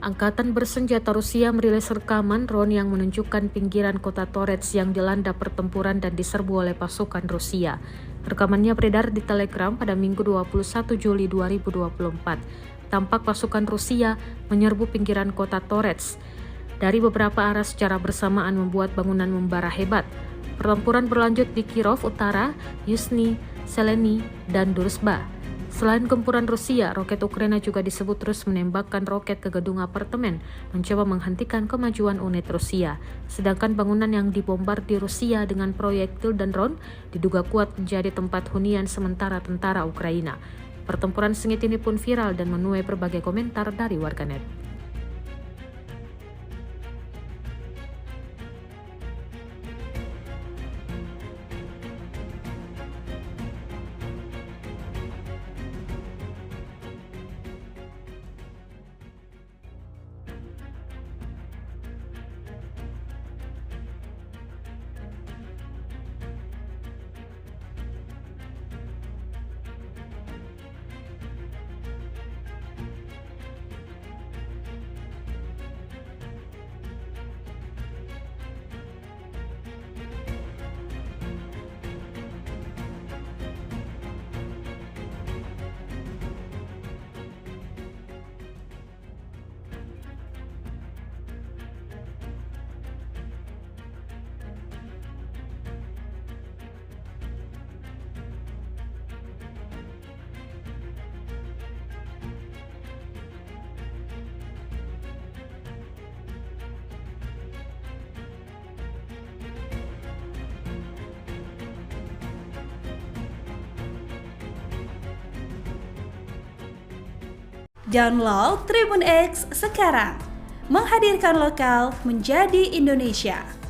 Angkatan bersenjata Rusia merilis rekaman drone yang menunjukkan pinggiran kota Torets yang dilanda pertempuran dan diserbu oleh pasukan Rusia. Rekamannya beredar di Telegram pada Minggu 21 Juli 2024. Tampak pasukan Rusia menyerbu pinggiran kota Torets dari beberapa arah secara bersamaan membuat bangunan membara hebat. Pertempuran berlanjut di Kirov Utara, Yuzhny, Seleny, dan Druzhba. Selain gempuran Rusia, roket Ukraina juga disebut terus menembakkan roket ke gedung apartemen, mencoba menghentikan kemajuan unit Rusia. Sedangkan bangunan yang dibombardir Rusia dengan proyektil dan drone diduga kuat menjadi tempat hunian sementara tentara Ukraina. Pertempuran sengit ini pun viral dan menuai berbagai komentar dari warganet. Download Tribun X sekarang, menghadirkan lokal menjadi Indonesia.